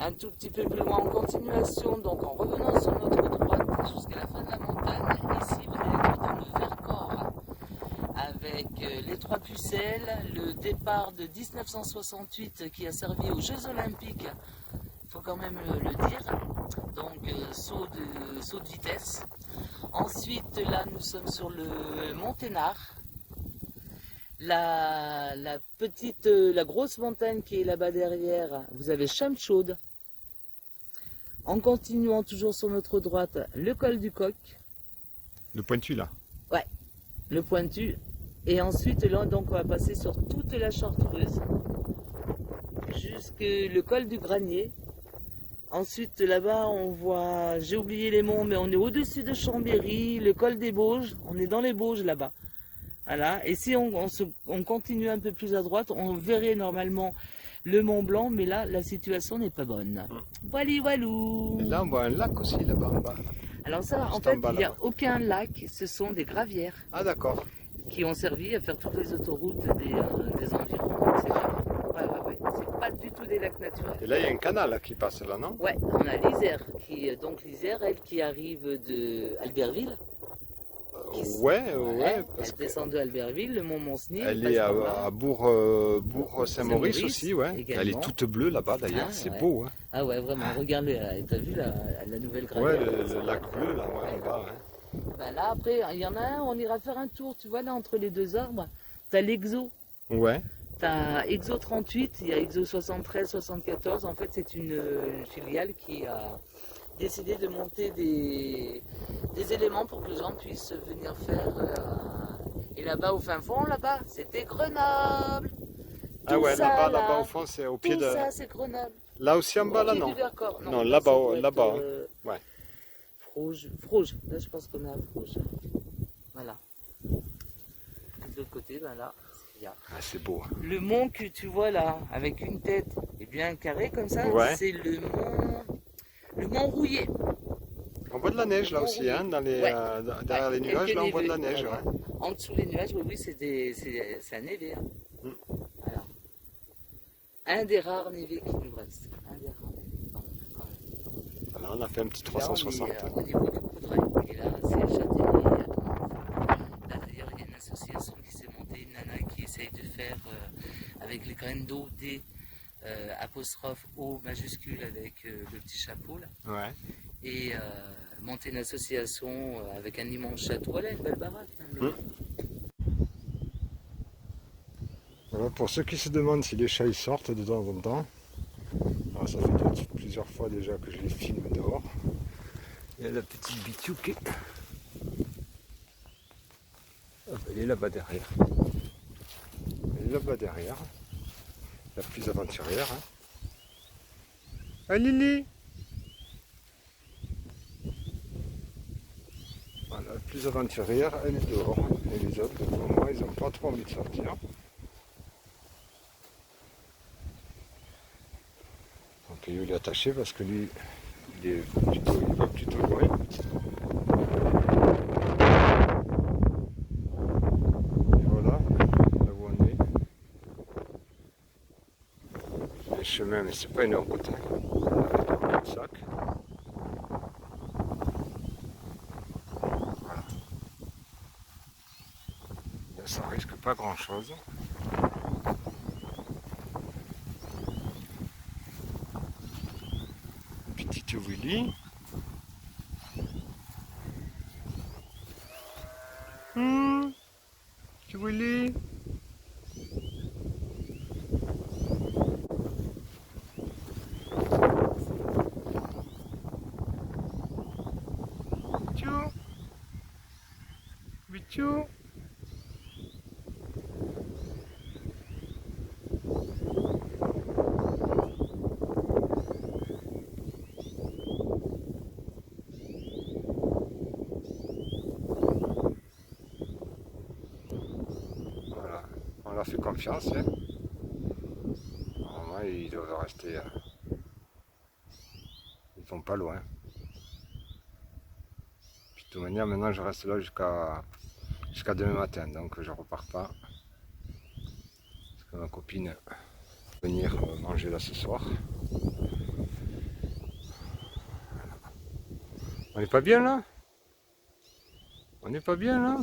Un tout petit peu plus loin en continuation, donc en revenant sur notre droite jusqu'à la fin de la montagne, ici vous allez être dans le Vercors avec les Trois Pucelles, le départ de 1968 qui a servi aux Jeux Olympiques, il faut quand même le dire, donc saut de vitesse. Ensuite là nous sommes sur le Monténard, la grosse montagne qui est là-bas derrière, vous avez Champ-de-Chaude. En continuant toujours sur notre droite, le col du Coq. Le pointu là. Ouais, le pointu. Et ensuite là, donc on va passer sur toute la Chartreuse, jusque le col du Granier. Ensuite là-bas on voit, j'ai oublié les monts, mais on est au-dessus de Chambéry, le col des Bauges, on est dans les Bauges là-bas. Voilà. Et si on continue un peu plus à droite, on verrait normalement le Mont Blanc, mais là la situation n'est pas bonne. Wally walou. Et là on voit un lac aussi là-bas en bas. Alors ça, Juste en fait, en bas, il n'y a là-bas. aucun lac, ce sont des gravières Ah d'accord. qui ont servi à faire toutes les autoroutes des environs, etc. Ouais. C'est pas du tout des lacs naturels. Et là il y a un canal là, qui passe là, non? Ouais, on a l'Isère, donc l'Isère, elle, qui arrive de Albertville. Ouais, Elle parce que descend de Albertville, le Mont Monsny. elle est à Bourg-Saint-Maurice Saint-Maurice aussi, ouais. également. Elle est toute bleue là-bas d'ailleurs, Ah, c'est ouais. beau. Hein. Ah ouais, vraiment, regarde-le, t'as vu la nouvelle Ouais, gravière? le lac bleu là, ouais, en bas. Ouais. Ben là, après, il y en a un, on ira faire un tour, tu vois, là, entre les deux arbres, t'as l'Exo. Ouais. T'as Exo 38, il y a Exo 73, 74. En fait, c'est une filiale qui a décidé de monter des éléments pour que les gens puissent venir faire. Et là-bas, au fin fond, là-bas, c'était Grenoble. Ah Tout ouais, ça, là-bas au fond, c'est au pied tout de. ça, c'est Grenoble. Là aussi en bas, là Au pied non. du Vercors. Non, là, ça doit là-bas. être, Hein. Ouais. Frouge. Là, je pense qu'on est à Frouge. Voilà. De l'autre côté, ben là. Ah, c'est beau. Le mont que tu vois là, avec une tête et bien carré comme ça, Ouais. c'est le mont Rouillé. On voit de la neige là aussi, hein, dans les, Ouais. derrière les nuages, là on voit de la neige. Voilà. Ouais. En dessous les nuages, oui, c'est un névé. Hein. Voilà. Un des rares névés qui nous reste. Un des rares névés. Quand même. Voilà, on a fait un petit Là, 360. on est au niveau du Coudray. Et là, c'est le Châtaignier. Là, d'ailleurs, il y a une association qui s'est montée, une nana qui essaye de faire avec les graines d'eau D apostrophe O majuscule avec le petit chapeau là. Ouais. Et monter une association avec un immense château. Voilà une belle baraque. Hein, Voilà, pour ceux qui se demandent si les chats ils sortent de temps en temps, alors, ça fait plusieurs fois déjà que je les filme dehors. Il y a la petite Bitiouké. Elle est là-bas derrière. Elle est là-bas derrière. La plus aventurière. Hein. Ah Lily! Voilà, la plus aventurière, elle est dehors. Et les autres, pour moi, ils n'ont pas trop envie de sortir. Donc il est attaché parce que lui, il va plutôt loin. Et voilà, là où on est. Le chemin, mais c'est pas une route. Hein. On arrête dans le sac. Voilà. Là, ça risque pas grand chose. Petite Willy. Petit Willy. Bichou. Bichou. Voilà, on leur fait confiance. Hein. Normalement, ils doivent rester. Ils vont pas loin. Puis de toute manière, maintenant, je reste là jusqu'à demain matin, donc je repars pas. Parce que ma copine va venir manger là ce soir. On n'est pas bien là? On n'est pas bien là?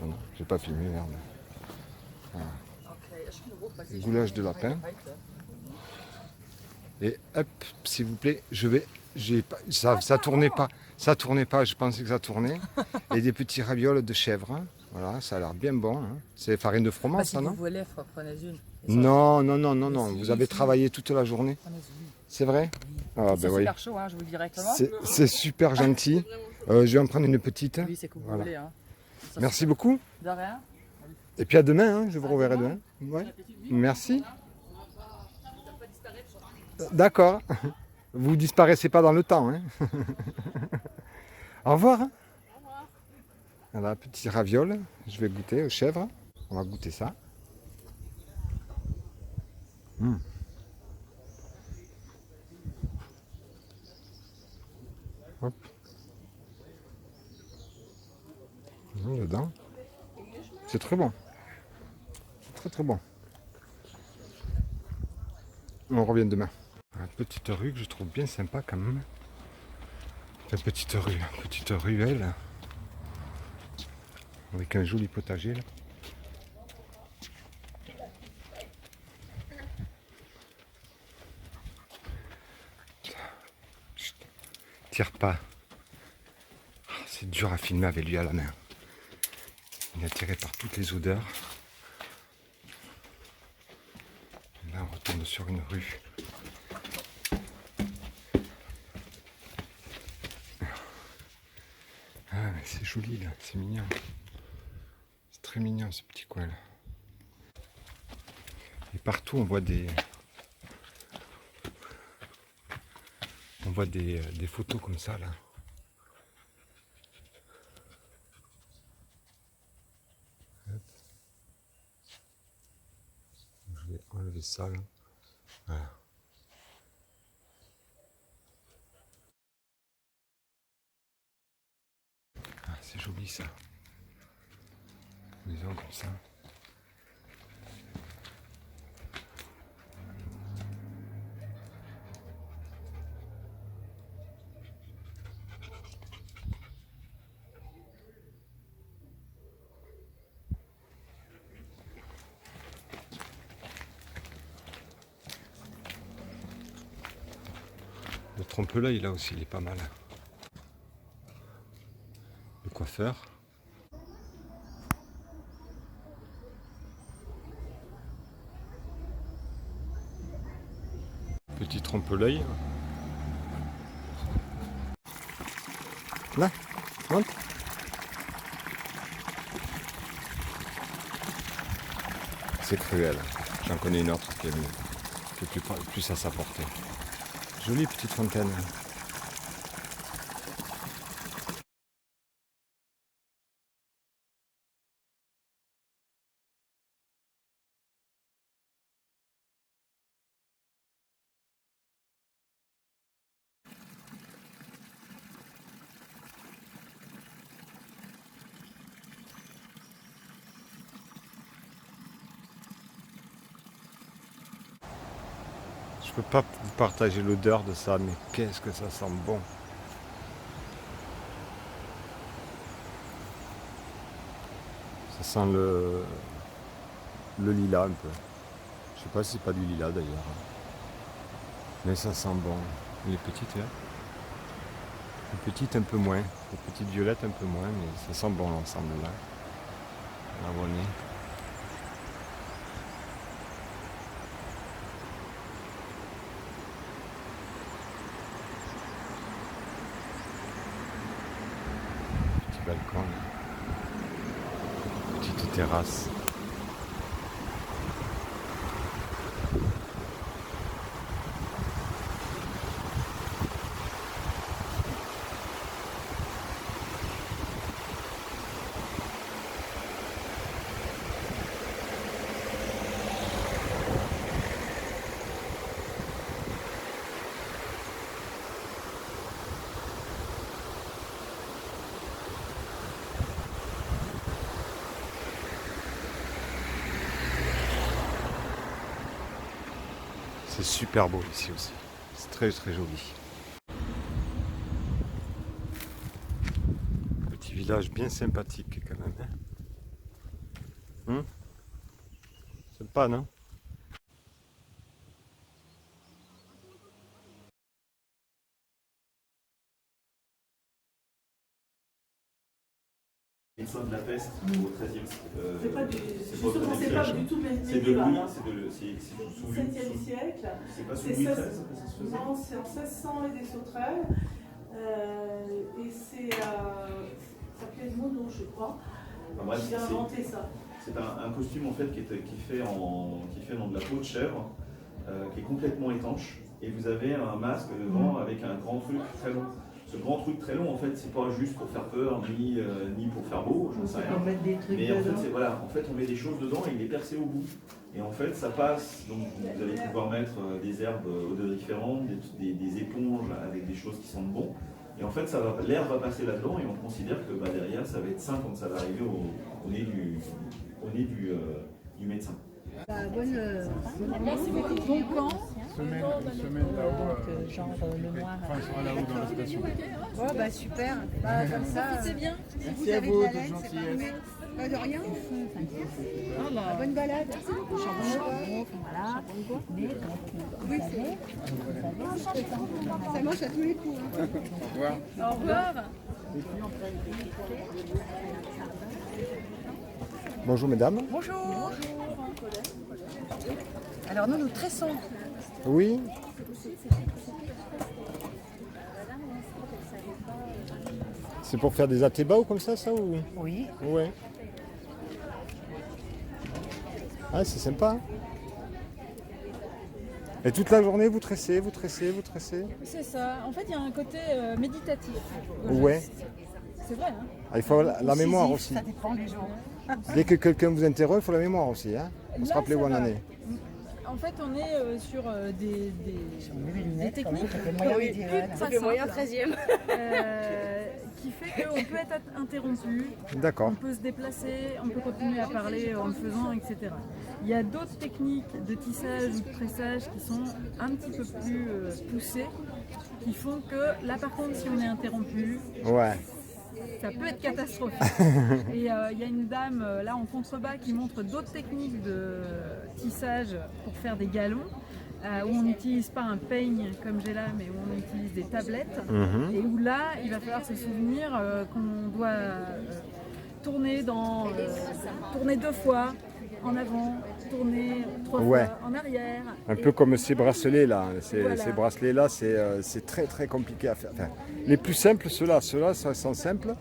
Non, j'ai pas filmé, merde. Voilà. Goulash de lapin. Et hop, s'il vous plaît, ça tournait pas. Ça tournait pas, je pensais que ça tournait. Et des petits ravioles de chèvre. Voilà, ça a l'air bien bon. Hein. C'est farine de froment, ça, non? Si vous voulez, prenez une. Non, non, non, non, non. Vous avez travaillé toute la journée. C'est vrai? Ah, C'est ben oui. super chaud, hein, je vous le dis directement. C'est super gentil. Je vais en prendre une petite. Oui, c'est que vous Voilà. voulez. Hein. Merci beaucoup. De rien. Et puis à demain, hein, je vous reverrai demain. Ouais. Merci. D'accord. Vous disparaissez pas dans le temps. Hein. Au revoir. Hein. Voilà, petit raviole. Je vais goûter aux chèvres. On va goûter ça. Hop. Dedans. C'est très bon. C'est très très bon. On revient demain. Une petite rue que je trouve bien sympa quand même. Une petite ruelle. Avec un joli potager là. Chut. Tire pas. C'est dur à filmer avec lui à la main. Il est attiré par toutes les odeurs. Et là on retourne sur une rue. Ah mais c'est joli là, c'est mignon. C'est très mignon ce petit coin là. Et partout on voit des photos comme ça là. Je vais enlever ça là. Voilà. Ah, c'est joli ça. Maison comme ça. Le trompe-l'œil là aussi il est pas mal. Le coiffeur. Petit trompe-l'œil. Là, monte. C'est cruel. J'en connais une autre qui est plus à sa portée. Jolie petite fontaine. Je peux pas vous partager l'odeur de ça, mais qu'est-ce que ça sent bon. Ça sent le lilas un peu. Je sais pas si c'est pas du lilas d'ailleurs. Mais ça sent bon. Les petites là. Les petites un peu moins. Les petites violettes un peu moins, mais ça sent bon l'ensemble là. Là où on est. Petit balcon. Petite terrasse. C'est super beau ici aussi. C'est très très joli. Petit village bien sympathique quand même. Sympa, non? Médecin de la peste au XIIIe siècle. C'est pas du, justement, c'est pas du tout C'est de médiéval. Louis, Hein. c'est sous Louis. 7e siècle. C'est pas sous C'est Louis XIII ça- que ça se faisait. Non, c'est en 1600 et des sauterelles. Et c'est ça s'appelait Monod, je crois, Enfin, bref, qui a inventé ça. c'est un costume en fait qui fait dans de la peau de chèvre, qui est complètement étanche. Et vous avez un masque devant avec un grand truc très long. Ce grand truc très long, en fait, c'est pas juste pour faire peur, ni pour faire beau, j'en sais rien. On met des trucs Mais en fait, dedans. en fait, on met des choses dedans et il est percé au bout. Et en fait, ça passe. Donc, vous allez pouvoir mettre des herbes odoriférantes, des éponges avec des choses qui sentent bon. Et en fait, l'air va passer là-dedans et on considère que derrière, ça va être sain quand ça va arriver au nez du médecin. Bon camp. Semaine là-haut. Genre le noir. Enfin, ils sont là-haut dans la station. Ouais, bah super. Bah, comme ça, c'est bien. Merci à vous, de gentillesse. Pas de rien. Bonne balade. Voilà. Oui, ça mange à tous les coups. Hein. Au revoir. Au revoir. Bonjour mesdames. Bonjour. Alors nous tressons. Oui. C'est pour faire des atébas ou comme ça ou? Oui. Ouais. Ah, c'est sympa. Hein. Et toute la journée, vous tressez, vous tressez, vous tressez? C'est ça. En fait, il y a un côté méditatif. Ouais. C'est vrai. Hein. Ah, il faut la mémoire aussi. Ça dépend des jours. Dès que quelqu'un vous interroge, il faut la mémoire aussi. Hein, pour se Là, rappeler ça où on en va. est. En fait, on est sur des Des techniques ça fait moyen médiéval. ultra moyen simples, 13e. qui fait qu'on peut être interrompu, D'accord. on peut se déplacer, on peut continuer à parler en le faisant, etc. Il y a d'autres techniques de tissage ou de tressage qui sont un petit peu plus poussées, qui font que là, par contre, si on est interrompu, Ouais. ça peut être catastrophique. Et il y a une dame là en contrebas qui montre d'autres techniques de tissage pour faire des galons, où on n'utilise pas un peigne comme j'ai là, mais où on utilise des tablettes. Mhm. Et où là, il va falloir se souvenir qu'on doit tourner deux fois en avant, tourner 3 Ouais. fois en arrière. Un peu comme ces bracelets là. Voilà. Ces bracelets là, c'est très très compliqué à faire. Enfin, les plus simples, ceux-là ça sont simples.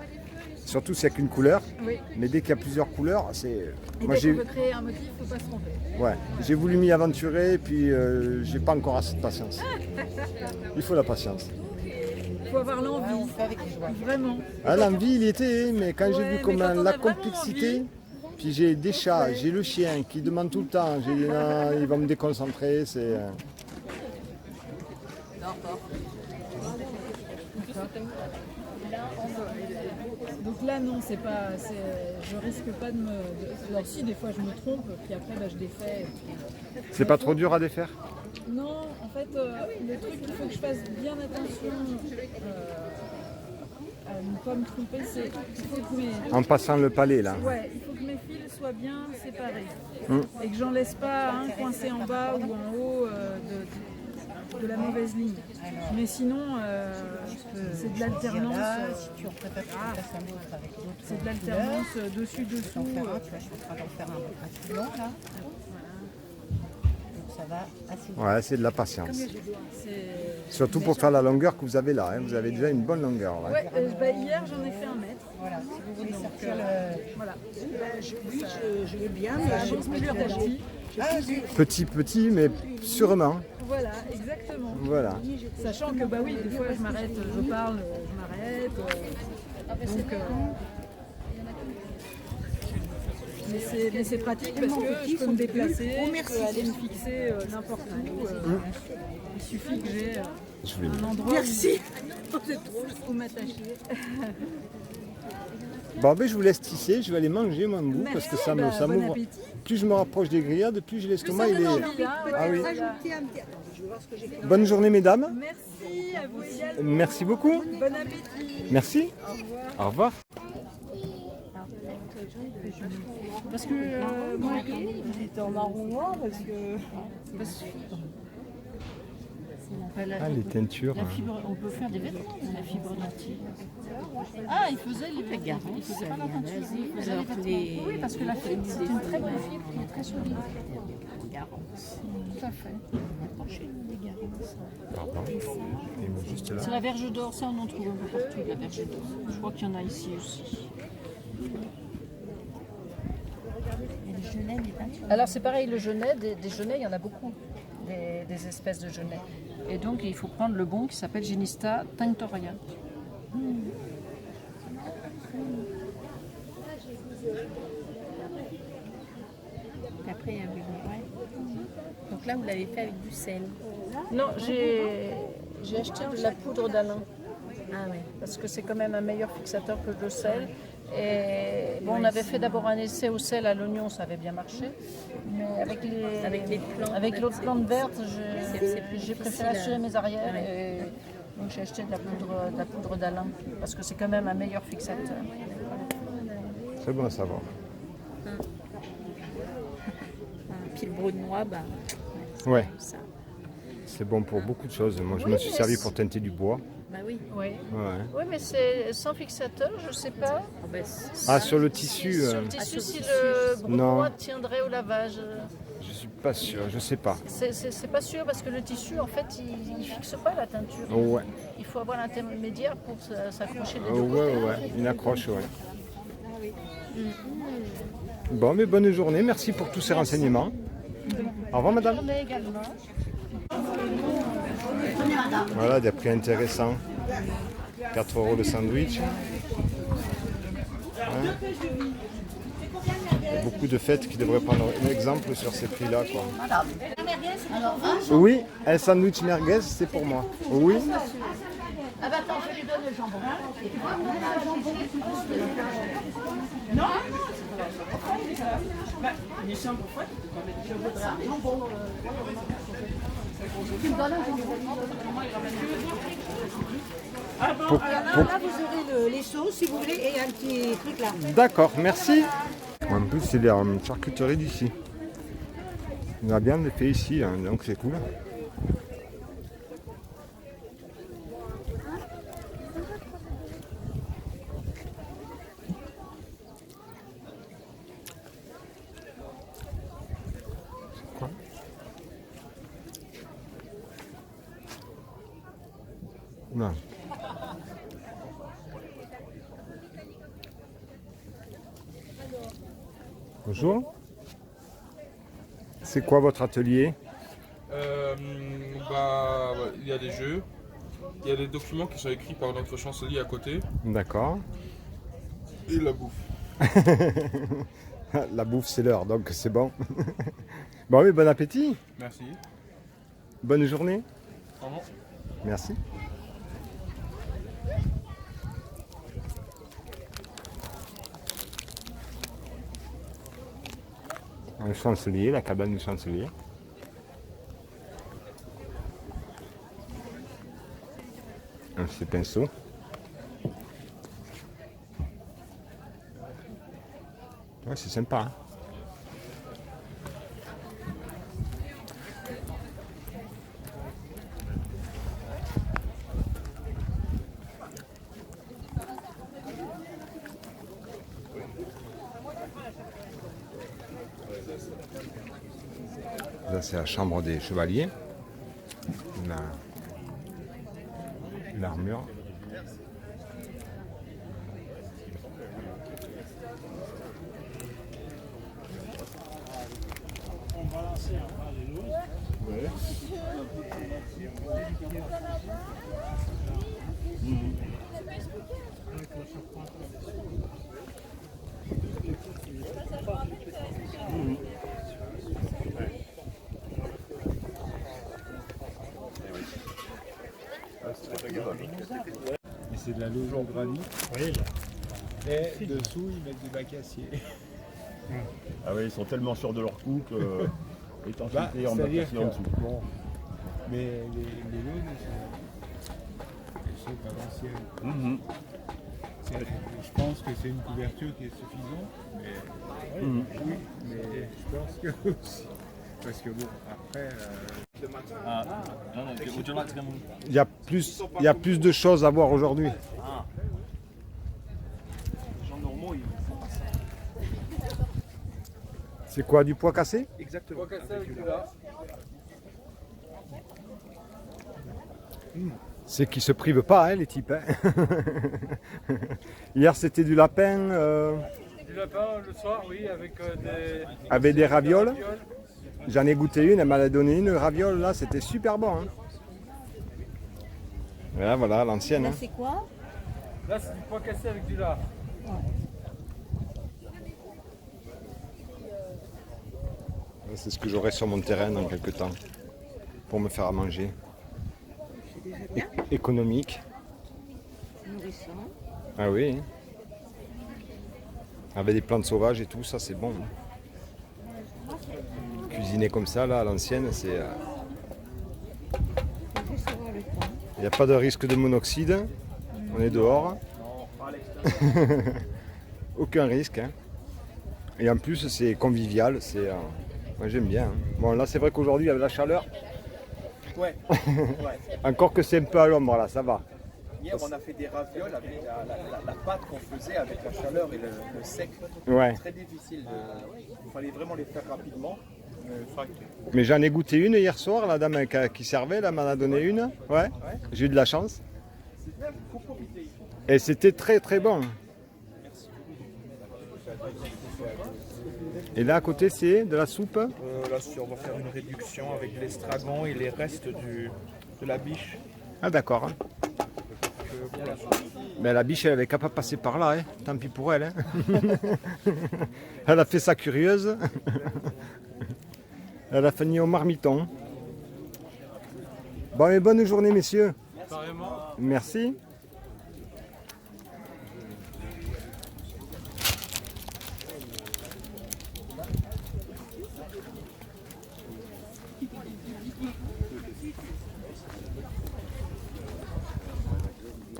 Surtout s'il n'y a qu'une couleur. Oui. Mais dès qu'il y a plusieurs couleurs, c'est. Et Moi dès j'ai qu'on veut créer un motif, il ne faut pas se tromper. ouais, j'ai voulu m'y aventurer et puis j'ai pas encore assez de patience. Il faut la patience. Il faut avoir l'envie, On fait avec les joies. vraiment. Ah, l'envie, il était, mais quand j'ai Ouais, vu mais comment quand on a la vraiment complexité, envie. puis j'ai des chats, j'ai le chien qui demande tout le temps, j'ai dit non, il va me déconcentrer, c'est. Donc là, non, c'est pas. Je risque pas de me. Alors, si, des fois, je me trompe, puis après, je défais. C'est pas trop dur à défaire? Non, en fait, le truc qu'il faut que je fasse bien attention à ne pas me tromper, c'est qu'il faut que mes. En passant le palais là. Ouais, il faut que mes fils soient bien séparés. Mm. Et que j'en laisse pas un coincé en bas ou en haut de la mauvaise ligne. Mais sinon, c'est de l'alternance. Si tu en prépares, tu en fasses un autre avec d'autres. C'est de l'alternance dessus-dessous. Tu en feras un, tu vas en faire un plus long là. Donc ça va assez vite. Ouais, c'est de la patience. C'est- Surtout pour faire la longueur que vous avez là, hein. Vous avez déjà une bonne longueur. Là. Ouais, hier j'en ai fait 1 mètre. Voilà, si vous voulez sortir Voilà. Je veux bien, C'est un beau couleur d'achetis. Petit, mais sûrement. Voilà, exactement. Voilà. Sachant que, bah oui, des fois je m'arrête, je parle, je m'arrête. Donc. Mais c'est pratique parce que je peux me déplacer, je peux aller me fixer n'importe où. Il suffit que j'ai Je voulais un endroit où m'attacher. Bon, ben, je vous laisse tisser, je vais aller manger mon bout parce que ça Merci, me bon m'ouvre. appétit. Plus je me rapproche des grillades, plus j'ai l'estomac Ça il donne est. envie, hein, ouais. Ah oui. Rajouter un petit. Bonne journée, mesdames. Merci à vous également. Merci beaucoup. Bon appétit. Merci. Au revoir. Au revoir. Parce que moi, il était en marron noir Ah, les teintures. La fibre, on peut faire des vêtements, la fibre nature. Ah, il faisait les vêtements. Il faisait pas la peinture. Il faisait les... Oui, parce que la fibre, c'est une très bonne fibre qui est très solide. Garance. Tout à fait. Approchez-nous des garances. Pardon. Et moi, juste là. C'est la verge d'or, ça on en trouve un peu partout, la verge d'or. Je crois qu'il y en a ici aussi. Et le genêt, les peintures. Alors c'est pareil, le genêt, des genêts, il y en a beaucoup, des espèces de genêts. Et donc il faut prendre le bon qui s'appelle Genista tinctoria. Après, avec donc là, vous l'avez fait avec du sel. Non, j'ai acheté de la poudre d'Alain. Ah oui. Parce que c'est quand même un meilleur fixateur que le sel. Et bon, on avait fait d'abord un essai au sel à l'oignon, ça avait bien marché. Mais avec l'autre plante verte, j'ai préféré assurer mes arrières. Et donc j'ai acheté de la poudre d'Alain. Parce que c'est quand même un meilleur fixateur. Très bon à savoir. Puis le brodenois, bah, Ouais. ça. C'est bon pour beaucoup de choses. Moi, je me suis servi pour teinter du bois. Bah oui. Oui. Ouais. Oui, mais c'est sans fixateur, je sais pas. Oh, bah, Ah, sur le tissu. Sur le tissu, si le brodenois tiendrait au lavage. Je suis pas sûr, je sais pas. C'est pas sûr parce que le tissu, en fait, il fixe pas la teinture. Oh, ouais. Il faut avoir l'intermédiaire pour s'accrocher des Oh, deux ouais, côtés. ouais, une accroche, ouais. Bon, mais bonne journée, merci pour tous ces renseignements. Au revoir, madame. Bonne journée également. Voilà, des prix intéressants. 4 € le sandwich. Hein? Il y a beaucoup de fêtes qui devraient prendre un exemple sur ces prix-là, quoi. Oui, un sandwich merguez, c'est pour moi. Oui. Ah bah attends, je lui donne le jambon. Non. Je voudrais un jambon. Tu me donnes un jambon. Alors là, vous aurez les sauces si vous voulez et un petit truc là. D'accord, merci. En plus, c'est la charcuterie d'ici. La viande est faite ici, hein, donc c'est cool. C'est quoi? Non. Bonjour. C'est quoi votre atelier? Il y a des jeux, il y a des documents qui sont écrits par notre chancelier à côté. D'accord. Et la bouffe. La bouffe, c'est l'heure, donc c'est bon. Bon, oui, bon appétit. Merci. Bonne journée. Au revoir. Merci. Un chancelier, la cabane du chancelier. Un petit pinceau. Ouais, c'est sympa. Hein. Là, c'est la chambre des chevaliers. L'armure. Et c'est de la loge en granit. Oui. Et dessous, ils mettent du bac acier. Ah oui, ils sont tellement sûrs de leur coup que étant Bah, en bac c'est-à-dire acier en que, dessous. bon, Mais les launes, elles sont pas anciennes. Je pense que c'est une couverture qui est suffisante. Mais, oui, mais je pense que aussi. Parce que bon, après. Il y a plus de choses à voir aujourd'hui. C'est quoi, du pois cassé? Exactement. C'est qu'ils se privent pas, hein, les types. Hein. Hier, c'était du lapin. Du lapin le soir, oui, Avec des ravioles. J'en ai goûté une, elle m'a donné une raviole, là, c'était super bon. Hein. Là, voilà, l'ancienne. Là, Hein. c'est quoi? Là, c'est du pois cassé avec du lard. C'est ce que j'aurai sur mon terrain dans quelques temps, pour me faire à manger. Économique. Nourrissant. Ah oui. Avec des plantes sauvages et tout, ça c'est bon. Cuisiner comme ça, là, à l'ancienne, c'est... Il n'y a pas de risque de monoxyde. On est dehors. Aucun risque. Hein. Et en plus, c'est convivial. C'est, moi, j'aime bien. Hein. Bon, là, c'est vrai qu'aujourd'hui, avec la chaleur... Ouais. Encore que c'est un peu à l'ombre, là, ça va. Hier, on a fait des ravioles avec la pâte qu'on faisait avec la chaleur et le sec. Ouais. Très difficile. Il fallait vraiment les faire rapidement. Mais j'en ai goûté une hier soir, la dame qui servait, là, m'en a donné une. Ouais. J'ai eu de la chance. Et c'était très très bon. Et là à côté c'est de la soupe. Là, on va faire une réduction avec l'estragon et les restes de la biche. Ah d'accord. Mais la biche elle avait qu'à pas passer par là, hein. Tant pis pour elle. Hein. Elle a fait sa curieuse. Elle a fini au marmiton. Bon et bonne journée messieurs. Carrément. Merci.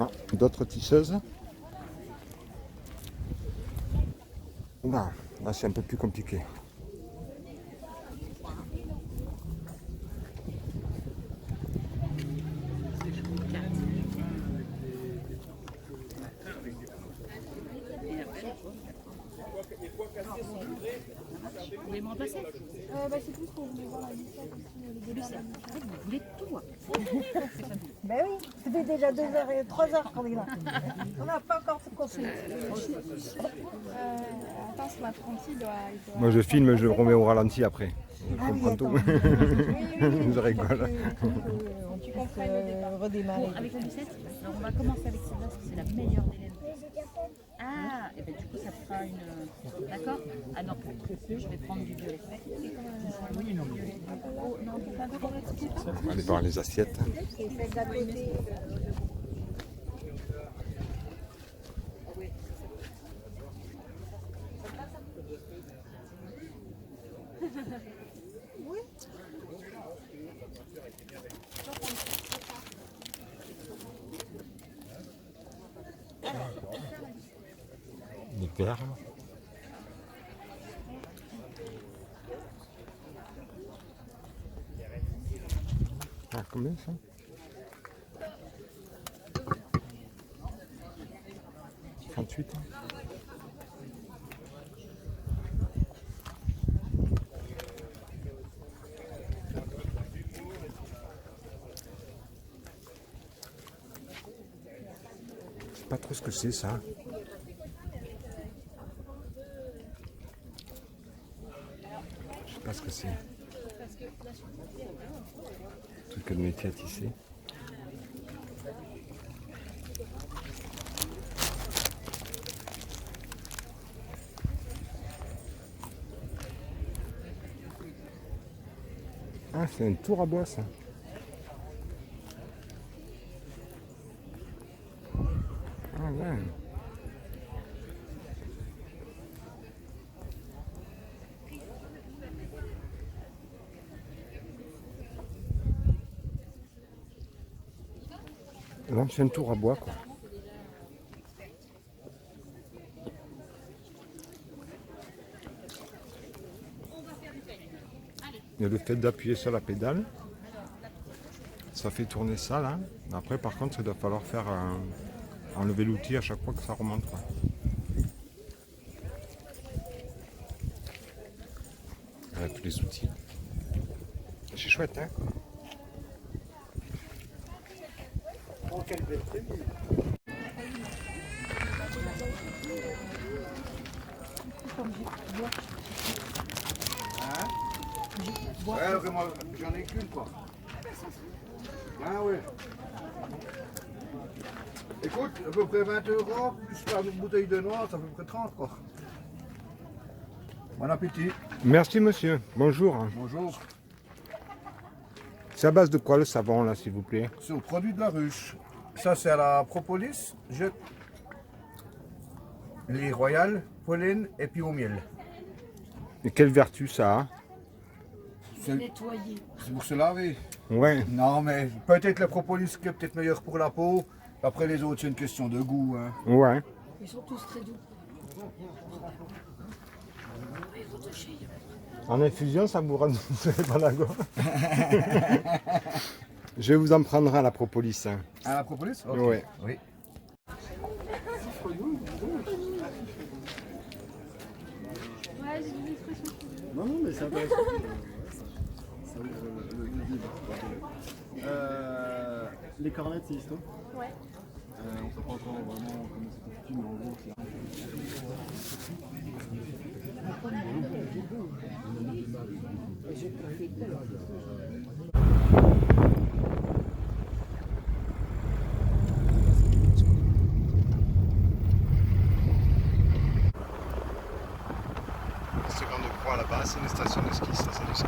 Ah, d'autres tisseuses. Là c'est un peu plus compliqué. Vous voulez me remplacer? C'est tout ce qu'on voulait voir la liste. Vous voulez tout, hein? Ben oui, ça fait déjà 3 heures qu'on est là. On n'a pas encore tout construit. Attends, ce l'apprenti doit... Moi je filme, je le remets au ralenti après. Je comprends tout. Je rigole. Tu comprends redémarrer. Bon, avec la lucette, alors on va commencer avec celle-là parce que c'est la meilleure des laines. Ah, et bien du coup ça fera une... D'accord? Ah non, je vais prendre du violet. Oui, non. Oh, non, On va aller voir les assiettes. Les perles. Ah, combien ça? 38. Je sais pas trop ce que c'est ça. Je sais pas ce que c'est. Truc de métier à tisser. Ah, c'est un tour à bois ça. Ah ouais. l'ancien tour à bois, quoi. Il y a le fait d'appuyer sur la pédale. Ça fait tourner ça là. Après par contre il doit falloir faire enlever l'outil à chaque fois que ça remonte, quoi. Avec les outils. C'est chouette, hein. Oh, quelle belle tenue. Ouais, vraiment, j'en ai qu'une, quoi. Ah ouais. Écoute, à peu près 20 €, plus la bouteille de noix, ça fait à peu près 30, quoi. Bon appétit. Merci monsieur, bonjour. Bonjour. C'est à base de quoi le savon là, s'il vous plaît? C'est au produit de la ruche. Ça, c'est à la propolis, les royales, pollen et puis au miel. Et quelle vertu ça a? Nettoyer. C'est pour se laver. Ouais. Non, mais peut-être la propolis qui est peut-être meilleure pour la peau. Après les autres, c'est une question de goût. Hein. Ouais. Ils sont tous très doux. En infusion, ça vous rend pas la gorge. Je vais vous en prendre à la propolis. Hein. À la propolis? Okay. Ouais. Oui. Non, non, mais c'est intéressant. Les cornettes, c'est l'histoire? Ouais. On ne sait pas encore vraiment comment c'est constitué, mais en gros, c'est Cette grande croix là-bas, c'est une station de ski, ça c'est du ski.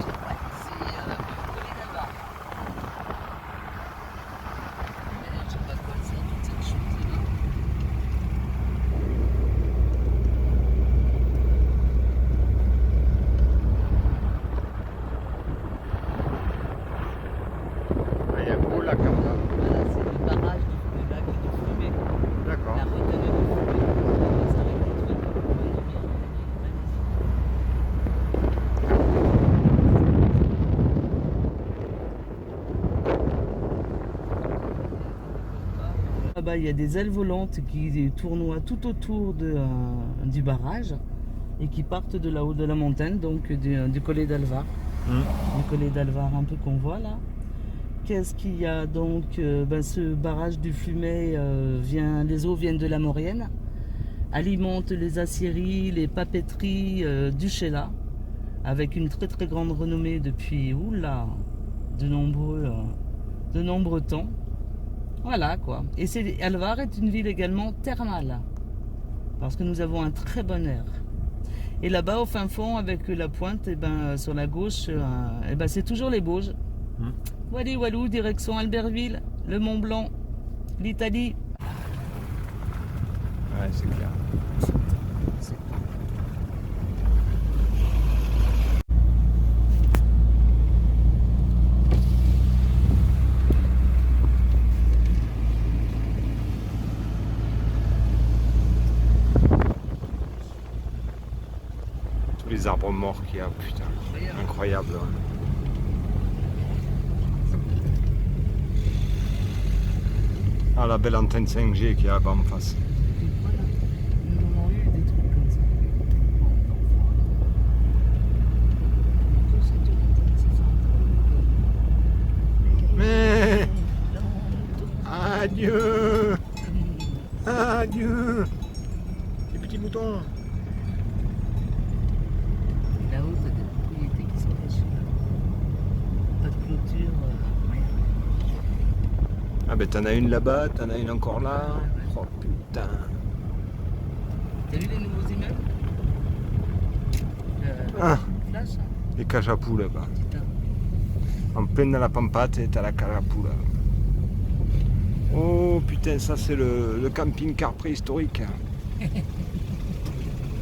Il y a un beau lac là. Voilà, c'est le barrage du lac du Fumé. D'accord. La retenue du Fumé. Ça va être très Là-bas, il y a des ailes volantes qui tournoient tout autour du barrage et qui partent de là-haut de la montagne, donc du collet d'Alvar. Du collet d'Alvar un peu qu'on voit là. Qu'est-ce qu'il y a donc ce barrage du Flumet, les eaux viennent de la Maurienne, alimentent les aciéries, les papeteries du Sheila, avec une très très grande renommée depuis de nombreux temps. Voilà quoi. Et Alvar est une ville également thermale, parce que nous avons un très bon air. Et là-bas au fin fond avec la pointe, sur la gauche, c'est toujours les Bauges. Wally Walou, direction Albertville, le Mont Blanc, l'Italie. Ouais, c'est clair. Tous les arbres morts qu'il y a, putain, incroyable. Ouais. Ah, la belle antenne 5G qu'il y a là-bas en face. Nous avons eu des trucs comme ça. Mais adieu, adieu, les petits moutons. Là-haut, t'as des propriétés qui sont cachées. Pas de clôture. Ah ben t'en as une là-bas, t'en as une encore là. Oh putain. T'as vu les nouveaux immeubles Flash, hein. Les cages à poules là-bas. En plein dans la pampate, t'as la cage à poules. Oh putain, ça c'est le camping-car préhistorique.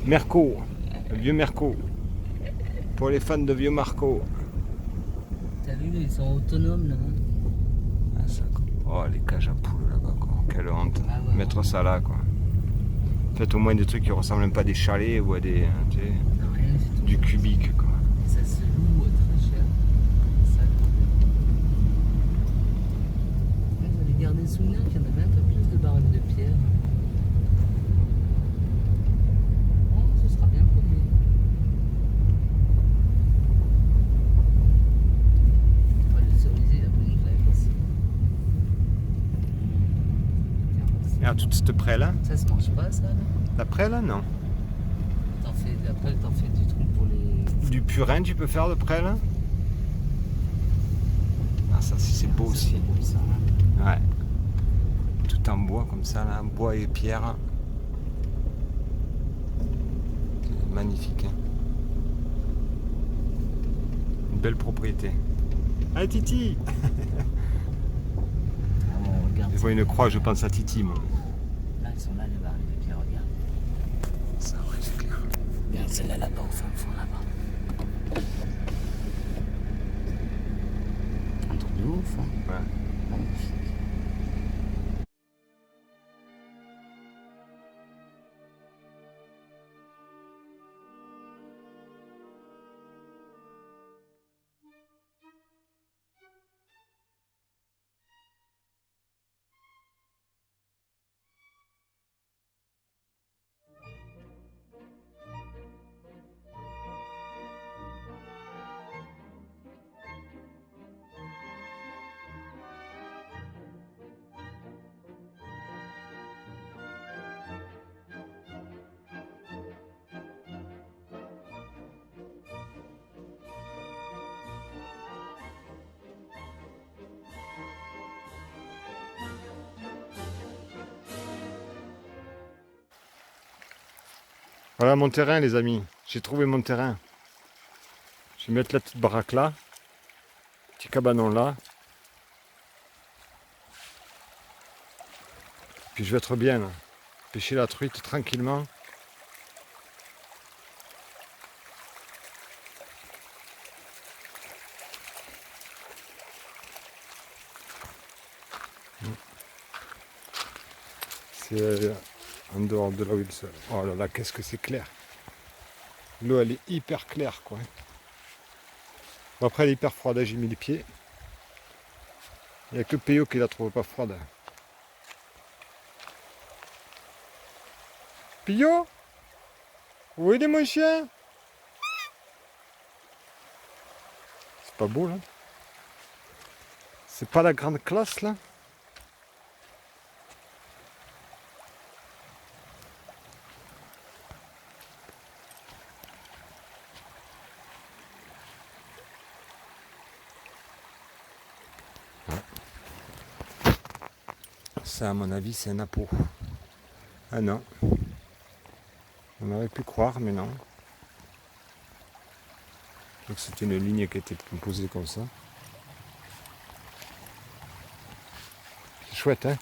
Merco, le vieux Merco. Pour les fans de vieux Marco. T'as vu, ils sont autonomes là. Ah, ça, oh, les cages à poules là-bas. quelle honte. Mettre ça là, quoi. Faites au moins des trucs qui ressemblent même pas à des chalets ou à des, tu sais, du cubique, quoi. Ça se loue très cher. Ça. Vous avez gardé souvenir qu'il y en avait un peu plus de baraques de pierre. Oh, ce sera bien promis. Oh, le cerisier, il a pris une claque aussi. Regarde toute cette prêle. Ça se mange pas, ça, là? La prêle, non. Après, t'en fais du truc pour les... Du purin, tu peux faire de prêle. Ah, ça, c'est beau aussi. C'est beau, ça, hein. Ouais. Tout en bois, comme ça, là. Bois et pierre. C'est magnifique. Hein. Une belle propriété. Ah, Titi. Je vois une croix, je pense à Titi, moi. Là, ils sont là, les barres de pierre, regarde. Ça, ouais, c'est clair. Regarde celle-là, là-bas, au fond là-bas. Un truc de ouf, hein. Ouais. Magnifique. Voilà mon terrain, les amis. J'ai trouvé mon terrain. Je vais mettre la petite baraque là. Petit cabanon là. Puis je vais être bien là. Pêcher la truite tranquillement. C'est en dehors de là où il se... Oh là là, qu'est-ce que c'est clair. L'eau, elle est hyper claire, quoi. Bon, après, elle est hyper froide, j'ai mis les pieds. Il n'y a que Péo qui la trouve pas froide. Pio? Où est mon chien? C'est pas beau, là. C'est pas la grande classe, là. Ça, à mon avis, c'est un appôt. Ah non. On aurait pu croire, mais non. Donc c'était une ligne qui a été composée comme ça. C'est chouette, hein?